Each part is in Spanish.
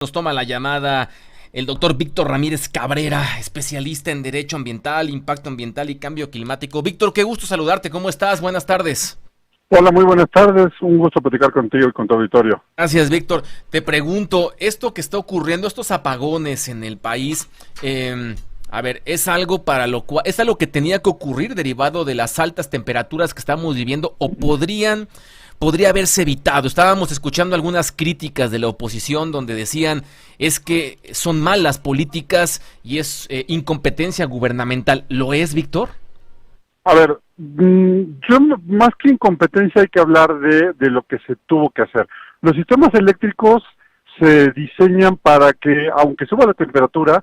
Nos toma la llamada el doctor Víctor Ramírez Cabrera, especialista en Derecho Ambiental, Impacto Ambiental y Cambio Climático. Víctor, qué gusto saludarte. ¿Cómo estás? Buenas tardes. Hola, muy buenas tardes. Un gusto platicar contigo y con tu auditorio. Gracias, Víctor. Te pregunto, esto que está ocurriendo, estos apagones en el país, ¿es algo para lo cual, es algo que tenía que ocurrir derivado de las altas temperaturas que estamos viviendo o podría haberse evitado? Estábamos escuchando algunas críticas de la oposición donde decían es que son malas políticas y es incompetencia gubernamental. ¿Lo es, Víctor? A ver, yo más que incompetencia hay que hablar de lo que se tuvo que hacer. Los sistemas eléctricos se diseñan para que, aunque suba la temperatura,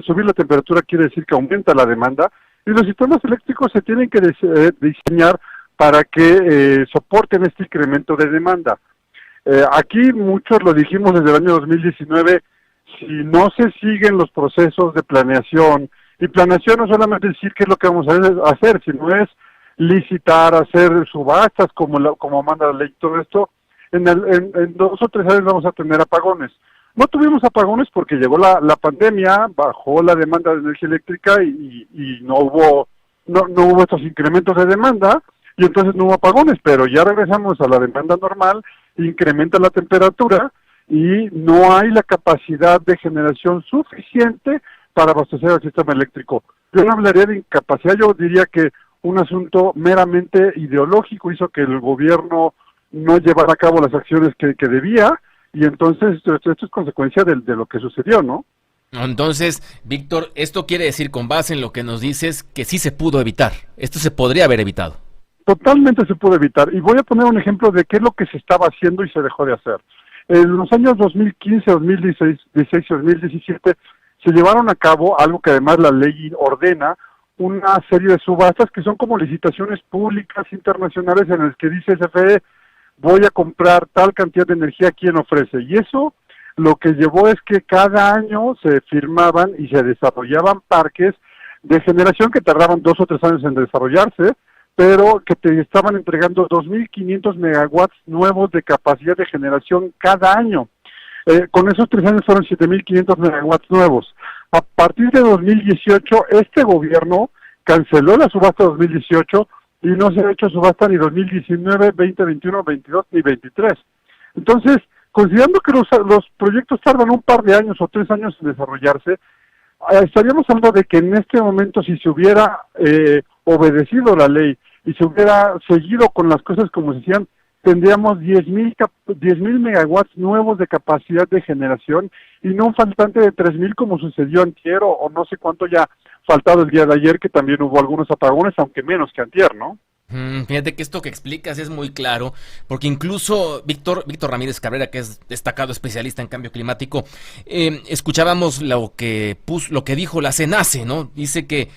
subir la temperatura quiere decir que aumenta la demanda, y los sistemas eléctricos se tienen que diseñar para que soporten este incremento de demanda. Aquí muchos lo dijimos desde el año 2019, si no se siguen los procesos de planeación, y planeación no solamente decir qué es lo que vamos a hacer, sino es licitar, hacer subastas como manda la ley, todo esto, en 2 o 3 años vamos a tener apagones. No tuvimos apagones porque llegó la pandemia, bajó la demanda de energía eléctrica y no hubo estos incrementos de demanda, y entonces no hubo apagones, pero ya regresamos a la demanda normal, incrementa la temperatura y no hay la capacidad de generación suficiente para abastecer el sistema eléctrico. Yo no hablaría de incapacidad, yo diría que un asunto meramente ideológico hizo que el gobierno no llevara a cabo las acciones que debía, y entonces esto es consecuencia de lo que sucedió, ¿no? Entonces, Víctor, esto quiere decir, con base en lo que nos dices, que sí se pudo evitar. Esto se podría haber evitado. Totalmente se pudo evitar, y voy a poner un ejemplo de qué es lo que se estaba haciendo y se dejó de hacer. En los años 2015, 2016 y 2017 se llevaron a cabo algo que además la ley ordena, una serie de subastas que son como licitaciones públicas internacionales en las que dice CFE, voy a comprar tal cantidad de energía, ¿quién ofrece? Y eso lo que llevó es que cada año se firmaban y se desarrollaban parques de generación que tardaban 2 o 3 años en desarrollarse, pero que te estaban entregando 2.500 megawatts nuevos de capacidad de generación cada año. Con esos 3 años fueron 7.500 megawatts nuevos. A partir de 2018, este gobierno canceló la subasta 2018 y no se ha hecho subasta ni 2019, 2021, 22 ni 23. Entonces, considerando que los proyectos tardan un par de años o 3 años en desarrollarse, estaríamos hablando de que en este momento, si se hubiera obedecido la ley y se hubiera seguido con las cosas como se hacían, tendríamos 10,000 megawatts nuevos de capacidad de generación y no un faltante de 3,000 como sucedió antier o no sé cuánto ya faltado el día de ayer, que también hubo algunos apagones, aunque menos que antier, ¿no? Fíjate que esto que explicas es muy claro, porque incluso Víctor Ramírez Cabrera, que es destacado especialista en cambio climático, escuchábamos lo que dijo la CENACE, ¿no? Dice que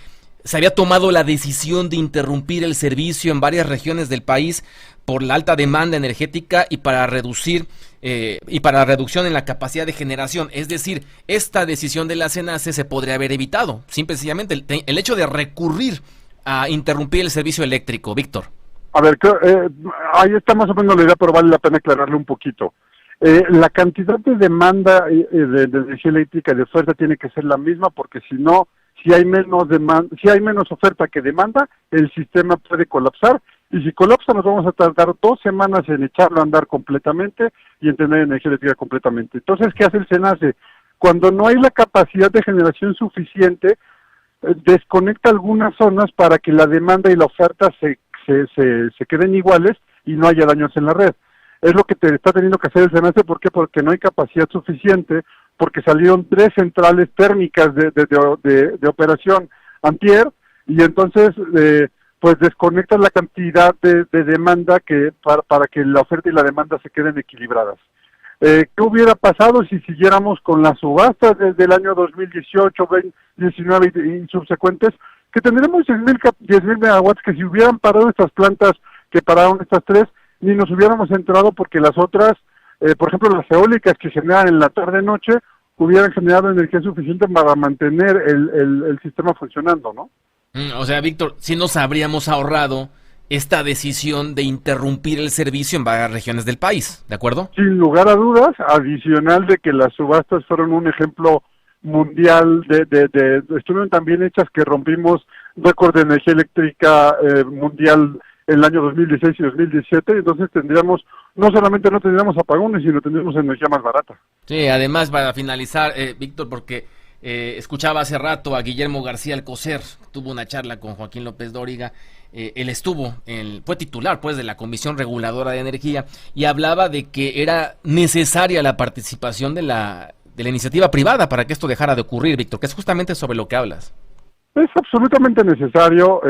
se había tomado la decisión de interrumpir el servicio en varias regiones del país por la alta demanda energética y para reducción en la capacidad de generación. Es decir, esta decisión de la CENACE se podría haber evitado, simplemente el hecho de recurrir a interrumpir el servicio eléctrico, Víctor. A ver, ahí está más o menos la idea, pero vale la pena aclararle un poquito. La cantidad de demanda de energía eléctrica y de oferta tiene que ser la misma, porque si no, si hay menos oferta que demanda, el sistema puede colapsar, y si colapsa nos vamos a tardar 2 semanas en echarlo a andar completamente y en tener energía eléctrica completamente. Entonces, ¿qué hace el SENACE? Cuando no hay la capacidad de generación suficiente, desconecta algunas zonas para que la demanda y la oferta se queden iguales y no haya daños en la red. Es lo que te está teniendo que hacer el SENACE. ¿Por qué? Porque no hay capacidad suficiente, porque salieron 3 centrales térmicas de operación antier, y entonces pues desconectan la cantidad de demanda para que la oferta y la demanda se queden equilibradas. ¿Qué hubiera pasado si siguiéramos con las subastas desde el año 2018, 2019 y subsecuentes? Que tendremos 10,000 megawatts que si hubieran parado estas plantas que pararon estas 3, ni nos hubiéramos enterado, porque las otras, por ejemplo las eólicas que generan en la tarde-noche, hubieran generado energía suficiente para mantener el sistema funcionando, ¿no? O sea, Víctor, si nos habríamos ahorrado esta decisión de interrumpir el servicio en varias regiones del país, ¿de acuerdo? Sin lugar a dudas, adicional de que las subastas fueron un ejemplo mundial estuvieron también hechas que rompimos récord de energía eléctrica mundial en el año 2016 y 2017, entonces no solamente no tendríamos apagones, sino tendríamos energía más barata. Sí, además, para finalizar, Víctor, porque escuchaba hace rato a Guillermo García Alcocer, tuvo una charla con Joaquín López Dóriga, él fue titular pues de la Comisión Reguladora de Energía y hablaba de que era necesaria la participación de la iniciativa privada para que esto dejara de ocurrir, Víctor, que es justamente sobre lo que hablas. Es absolutamente necesario.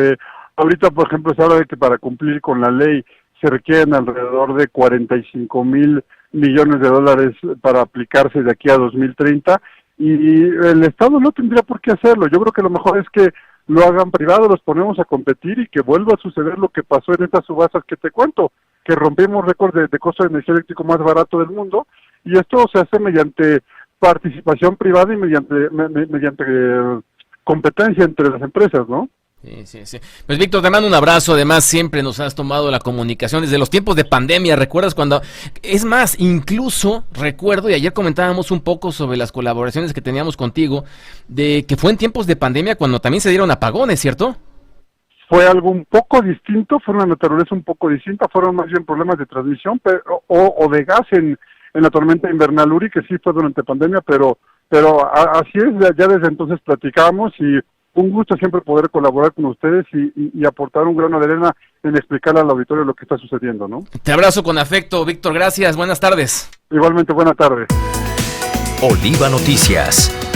Ahorita, por ejemplo, se habla de que para cumplir con la ley se requieren alrededor de 45,000 millones de dólares para aplicarse de aquí a 2030 y el Estado no tendría por qué hacerlo. Yo creo que lo mejor es que lo hagan privado, los ponemos a competir y que vuelva a suceder lo que pasó en estas subastas que te cuento, que rompimos récord de costo de energía eléctrico más barato del mundo y esto se hace mediante participación privada y mediante competencia entre las empresas, ¿no? Sí. Pues Víctor, te mando un abrazo, además siempre nos has tomado la comunicación desde los tiempos de pandemia, ¿recuerdas cuando? Es más, incluso recuerdo, y ayer comentábamos un poco sobre las colaboraciones que teníamos contigo, de que fue en tiempos de pandemia cuando también se dieron apagones, ¿cierto? Fue algo un poco distinto, fue una naturaleza un poco distinta, fueron más bien problemas de transmisión o de gas en la tormenta invernal Uri, que sí fue durante pandemia, pero así es, ya desde entonces platicamos y un gusto siempre poder colaborar con ustedes y aportar un grano de arena en explicarle al auditorio lo que está sucediendo, ¿no? Te abrazo con afecto, Víctor, gracias, buenas tardes. Igualmente, buenas tardes. Oliva Noticias.